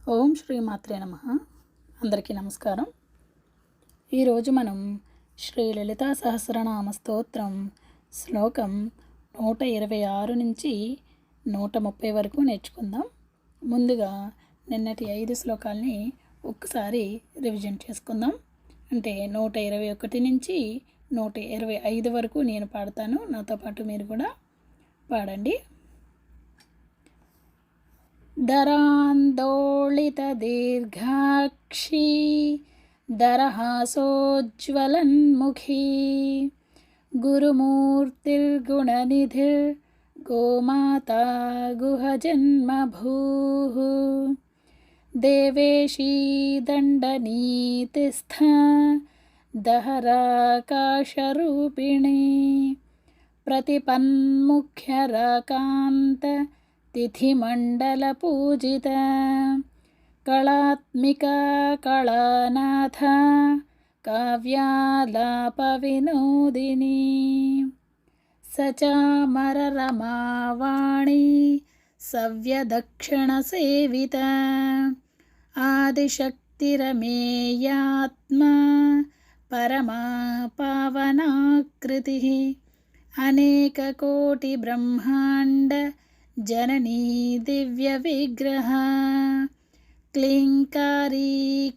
ఓం శ్రీ మాత్రే నమః. అందరికీ నమస్కారం. ఈరోజు మనం శ్రీ లలితా సహస్రనామ స్తోత్రం శ్లోకం 126 నుంచి 130 వరకు నేర్చుకుందాం. ముందుగా నిన్నటి 5 శ్లోకాల్ని ఒక్కసారి రివిజన్ చేసుకుందాం. అంటే 121 నుంచి 125 వరకు నేను పాడతాను, నాతో పాటు మీరు కూడా పాడండి. दरान्दोलितदीर्घाक्षी दरहासोज्ज्वलन्मुखी गुरुमूर्तिर्गुणनिधिर्गोमाता गुहजन्मभूः देवेशी दण्डनीतिस्था दहराकाशरूपिणी प्रतिपन्मुख्यराकान्त तिथिमण्डलपूजिता कलात्मिका कलानाथ काव्यालापविनोदिनी सचामररमावाणी सव्यदक्षिणसेविता आदिशक्तिरमेयात्मा परमा पावनाकृतिः अनेककोटिब्रह्माण्ड जननी दिव्यविग्रह क्लीङ्कारी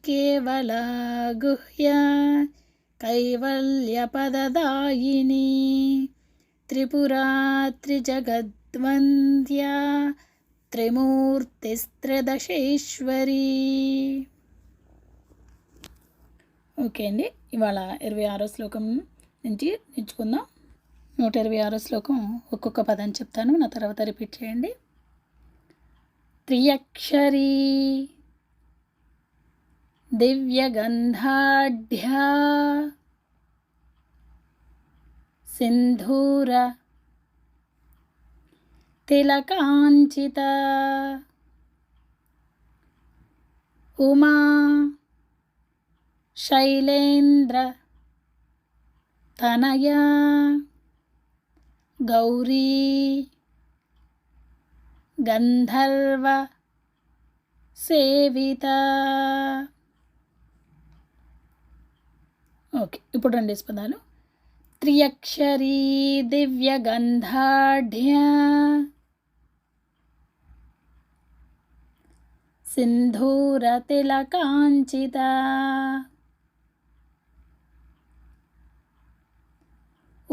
केवला गुह्या कैवल्यपददायिनी त्रिपुरा त्रिजगद्वन्द्या త్రిమూర్తిస్త్రిదశేశ్వరి. ఓకే అండి, ఇవాళ 26వ శ్లోకం నుంచి నేర్చుకుందాం. 126వ శ్లోకం ఒక్కొక్క పదం చెప్తాను, నా తర్వాత రిపీట్ చేయండి. త్రియక్షరీ దివ్యగంధాఢ్యా సింధూర తిలకాంచిత ఉమా శైలేంద్ర తనయా గౌరీ గంధర్వ సేవిత. ఓకే, ఇప్పుడు 2 పదాలు. త్రియక్షరీ దివ్యగంధాఢ్యా సింధూర తిలకాంచిత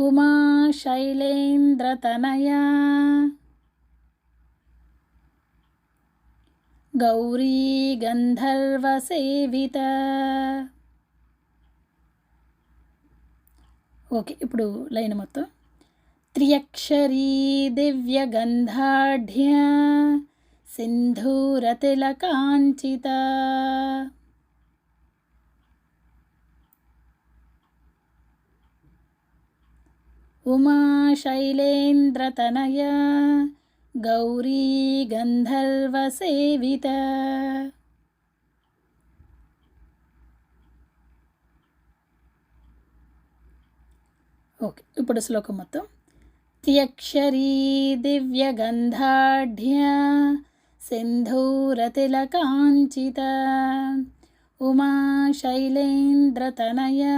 ఉమా శైలేంద్రతనయా గౌరీ గంధర్వసేవిత. ఓకే, ఇప్పుడు లైన్ మొత్తం. త్రియక్షరీ దివ్యగంధాఢ్యా సింధూర తిలకాంచిత ఉమా శైలేంద్రతనయా గౌరీ గంధర్వసేవిత. ఓకే, ఇప్పుడు శ్లోకం మొత్తం. త్రియక్షరీ దివ్యగంధాఢ్యా సింధూర తిలకాంచిత ఉమా శైలేంద్రతనయా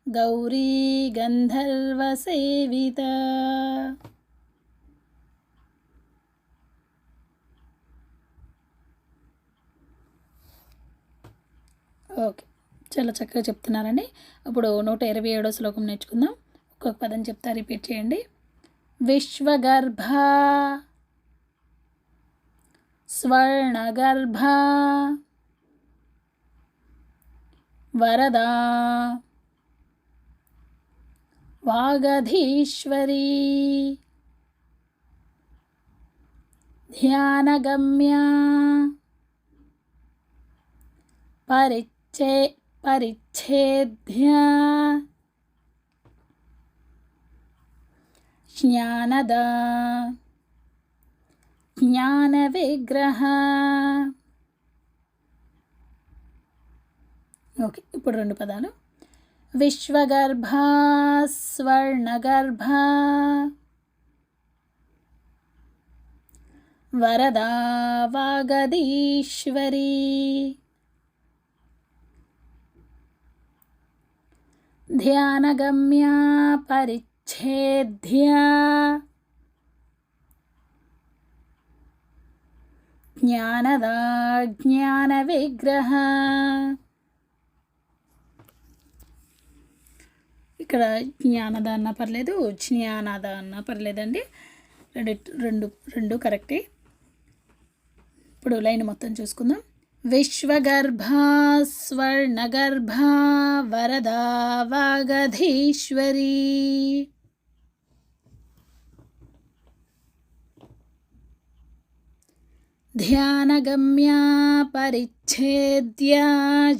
గౌరీ గంధర్వసేవిత. ఓకే, చాలా చక్కగా చెప్తున్నారండి. ఇప్పుడు 127వ శ్లోకం నేర్చుకుందాం. ఒక్కొక్క పదం చెప్తా, రిపీట్ చేయండి. విశ్వగర్భ స్వర్ణగర్భ వరదా వాగధీశ్వరీ ధ్యానగమ్యా పరిచ్ఛేద్య జ్ఞానదా జ్ఞానవిగ్రహ. ఓకే, ఇప్పుడు 2 పదాలు. విశ్వగర్భ స్వర్ణగర్భ వరదా వాగదీశ్వరీ ధ్యానగమ్యా పరిచ్ఛేద్యా జ్ఞానదా జ్ఞానవిగ్రహ. ఇక్కడ జ్ఞానద అన్నా పర్లేదు, జ్ఞానద అన్నా పర్లేదండి, రెండు రెండు కరెక్టే. ఇప్పుడు లైన్ మొత్తం చూసుకుందాం. విశ్వగర్భా స్వర్ణగర్భా వరదా వాగధీశ్వరీ ధ్యానగమ్యా పరిచ్ఛేద్యా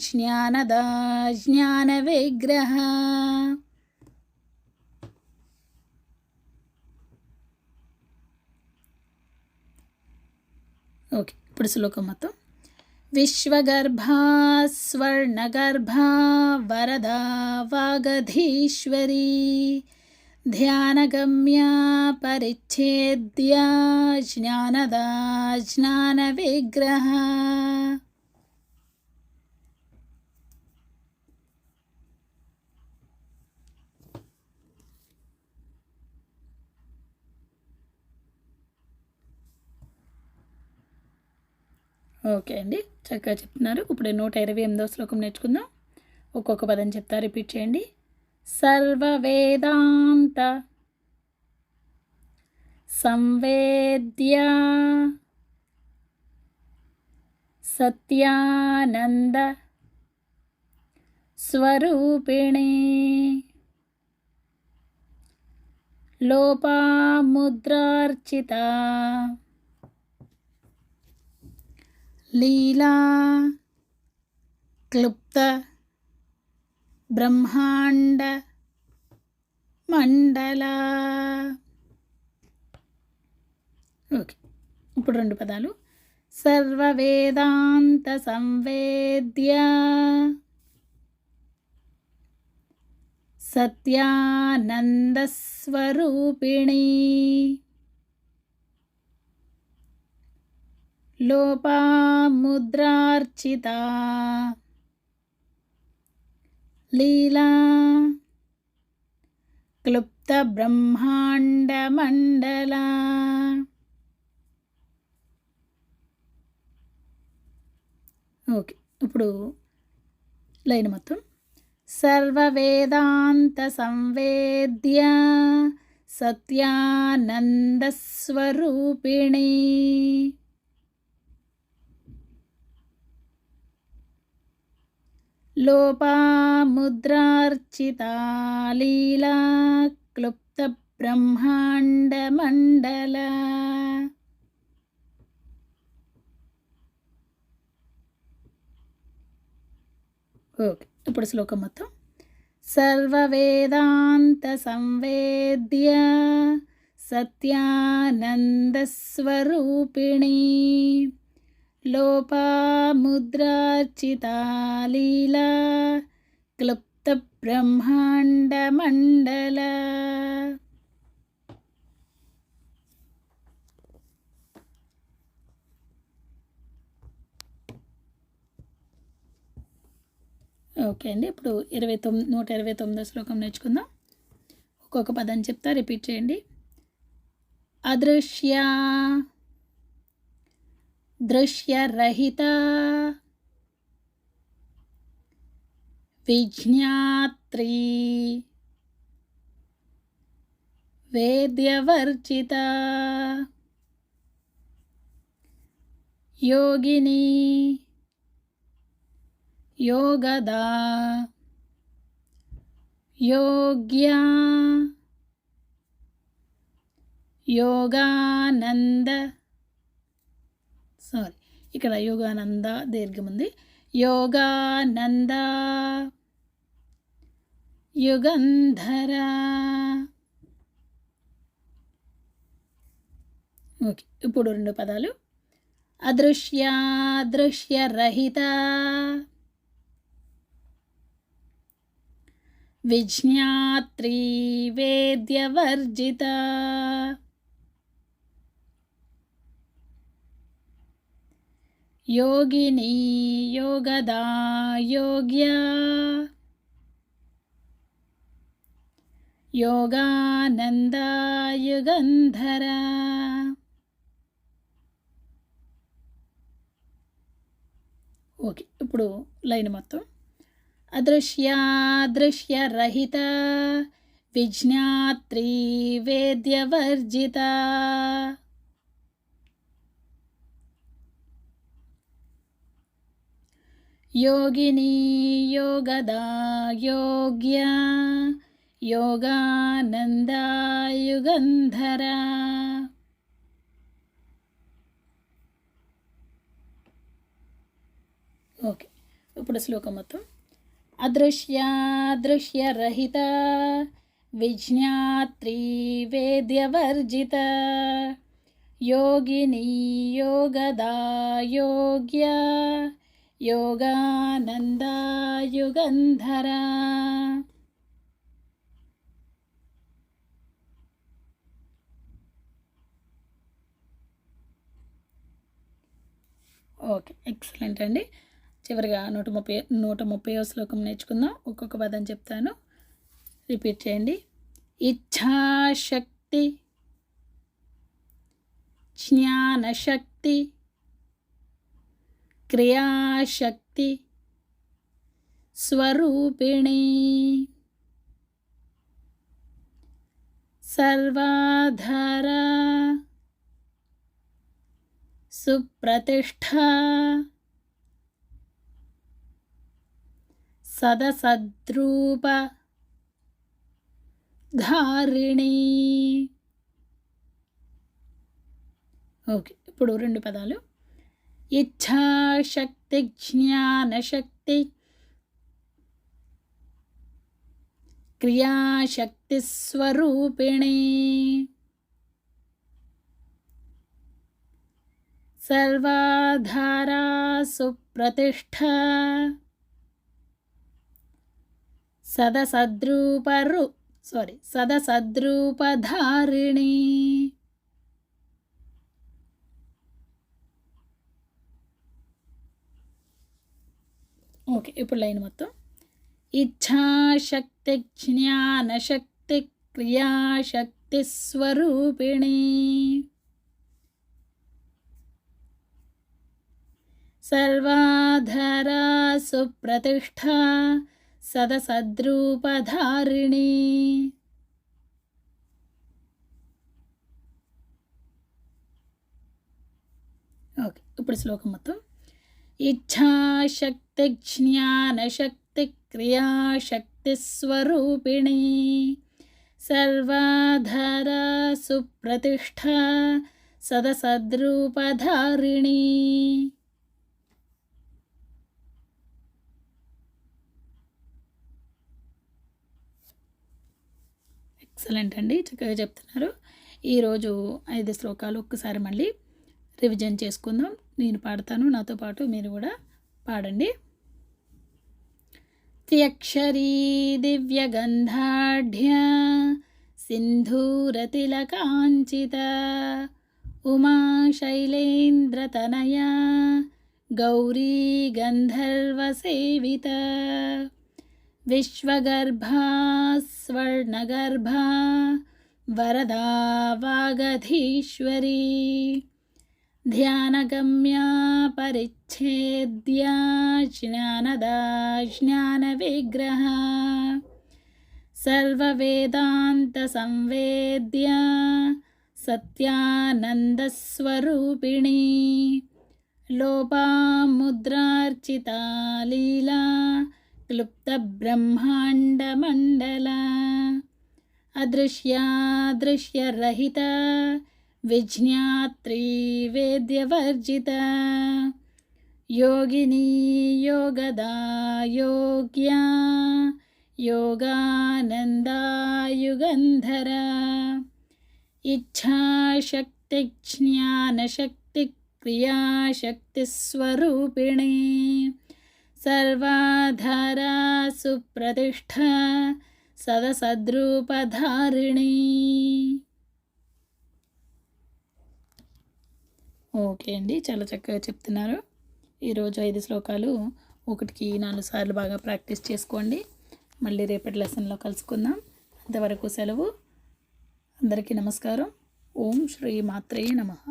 జ్ఞానదా జ్ఞానవిగ్రహ. ఓకే, ఇప్పుడు శ్లోకం మొత్తం. విశ్వగర్భా స్వర్ణగర్భా వరదా వాగధీశ్వరీ ధ్యానగమ్యా పరిచ్ఛేద్యా జ్ఞానదా జ్ఞానవిగ్రహ. ఓకే అండి, చక్కగా చెప్తున్నారు. ఇప్పుడు 128వ శ్లోకం నేర్చుకుందాం. ఒక్కొక్క పదం చెప్తా, రిపీట్ చేయండి. సర్వవేదాంత సంవేద్య సత్యానంద స్వరూపిణి లోపాముద్రార్చిత లీలా క్లుప్త బ్రహ్మాండ మండల. ఓకే, ఇప్పుడు రెండు పదాలు. సర్వవేదాంత సంవేద్య సత్యానంద స్వరూపిణి లోపాముద్రార్చిత లీలా క్లుప్త బ్రహ్మాండ మండల. ఓకే, ఇప్పుడు లైన్ మొత్తం. సర్వవేదాంత సంవేద్య సత్యానంద స్వరూపిణి లోపాముద్రార్చిత లీలా క్లుప్త బ్రహ్మాండ మండల. ఓకే, ఇప్పుడు శ్లోకం మొత్తం. సర్వవేదాంత సంవేద్య సత్యానంద స్వరూపిణి లోపాముద్రార్చిత లీలా క్లుప్త బ్రహ్మాండ మండల. ఓకే అండి, ఇప్పుడు 129వ శ్లోకం నేర్చుకుందాం. ఒక్కొక్క పదం చెప్తా, రిపీట్ చేయండి. అదృశ్య దృశ్యరహిత విజ్ఞాత్రీ వేద్యవర్జిత యోగిని యోగదా యోగ్యా యోగానంద. ఇక్కడ యోగానంద దీర్ఘం ఉంది. యోగానంద యుగంధర. ఓకే, ఇప్పుడు రెండు పదాలు. అదృశ్య దృశ్యరహిత విజ్ఞాత్రీ వేద్యవర్జిత योगिनी योगदा योग्या योगानंदा युगंधरा। ఓకే, ఇప్పుడు లైన్ మొత్తం. అదృశ్య రహిత విజ్ఞాత్రి వేద్యవర్జిత योगिनी योगदा योग्या योगानंदा युगंधरा। ఓకే, ఇప్పుడు శ్లోకం మొత్తం. అదృశ్య రహిత విజ్ఞాత్రి వేద్యవర్జిత యోగిని యోగదా యోగ్య योगानंदा युगंधरा। ఓకే, ఎక్సలెంట్ అండి. చివరిగా 130వ శ్లోకం నేర్చుకుందాం. ఒక్కొక్క పదం చెప్తాను, రిపీట్ చేయండి. ఇచ్ఛాశక్తి జ్ఞానశక్తి క్రియాశక్తి స్వరూపిణి సర్వాధార సుప్రతిష్ఠ సదసద్రూప ధారిణి. ఓకే, ఇప్పుడు 2 పదాలు. ఇచ్ఛాశక్తి జ్ఞానశక్తి క్రియాశక్తి స్వరూపిణి సర్వాధారా సుప్రతిష్ఠ సదసద్రూపధారిణి. ఓకే, ఇప్పుడు లైన్ మొత్తం. ఇచ్ఛాశక్తి జ్ఞానశక్తి క్రియాశక్తి స్వరూపిణి సర్వాధారా సుప్రతిష్ఠ సదసద్రూపధారిణి. ఓకే, ఇప్పుడు శ్లోకం మొత్తం. ఇచ్ఛాశక్తి జ్ఞానశక్తి క్రియాశక్తి స్వరూపిణి సర్వాధారా సుప్రతిష్ఠ సదసద్రూపధారిణి. ఎక్సలెంట్ అండి, చక్కగా చెప్తున్నారు. ఈరోజు 5 శ్లోకాలు ఒక్కసారి మళ్ళీ రివిజన్ చేసుకుందాం. నేను పాడతాను, నాతో పాటు మీరు కూడా పాడండి. త్యక్షరీ దివ్యగంధాఢ్య సింధూరతిలకాంచిత ఉమా శైలేంద్రతనయ గౌరీ గంధర్వసేవిత విశ్వగర్భా స్వర్ణగర్భా వరదా వాగధీశ్వరీ ధ్యానగమ్యా పరిచ్ఛేద్యా జ్ఞానదా జ్ఞానవిగ్రహ సర్వవేదాంత సంవేద్యా సత్యానందస్వరూపిణి లోపాముద్రార్చితా లీలా క్లుప్త బ్రహ్మాండమండల అదృశ్యరహిత విజ్ఞాత్రి వేద్యవర్జిత योगिनी योगदा योग्या योगानंदा युगंधरा इच्छाशक्ति ज्ञानशक्ति क्रियाशक्ति स्वरूपिणी सर्वाधारा सुप्रतिष्ठा सदसद्रूपधारिणी। ఓకే అండి, చాలా చక్కగా చెప్తున్నారు. ఈరోజు 5 శ్లోకాలు ఒకటికి 4 సార్లు బాగా ప్రాక్టీస్ చేసుకోండి. మళ్ళీ రేపటి లెసన్లో కలుసుకుందాం. అంతవరకు సెలవు. అందరికీ నమస్కారం. ఓం శ్రీ మాత్రే నమః.